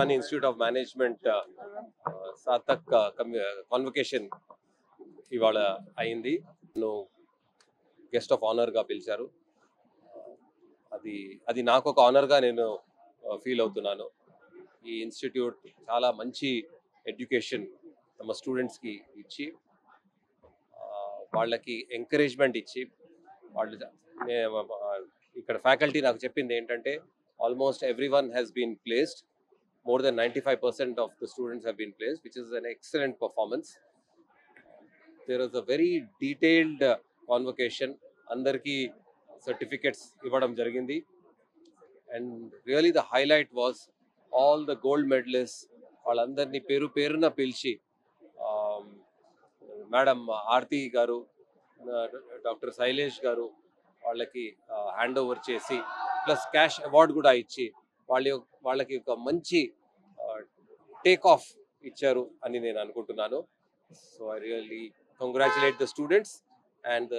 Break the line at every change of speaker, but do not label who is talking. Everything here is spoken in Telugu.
Akashvani Institute of Management Sarthak convocation ఇవాళ అయింది. నన్ను గెస్ట్ ఆఫ్ ఆనర్గా పిలిచారు. అది అది నాకు ఒక ఆనర్గా నేను ఫీల్ అవుతున్నాను. ఈ ఇన్స్టిట్యూట్ చాలా మంచి ఎడ్యుకేషన్ తమ స్టూడెంట్స్కి ఇచ్చి వాళ్ళకి ఎంకరేజ్మెంట్ ఇచ్చి వాళ్ళు ఇక్కడ ఫ్యాకల్టీ నాకు చెప్పింది ఏంటంటే almost everyone has been placed. More than 95% of the students have been placed, which is an excellent performance. There was a very detailed convocation. Andarki certificates ivadam jarigindi, and really the highlight was all the gold medalists. Vallandarni peru peruna pilchi, Madam Aarti garu, Dr. Sailesh garu వాళ్ళకి హ్యాండ్ ఓవర్ చేసి ప్లస్ క్యాష్ అవార్డు కూడా ఇచ్చి వాళ్ళకి ఒక మంచి టేక్ ఆఫ్ ఇచ్చారు అని నేను అనుకుంటున్నాను. So I really congratulate the students and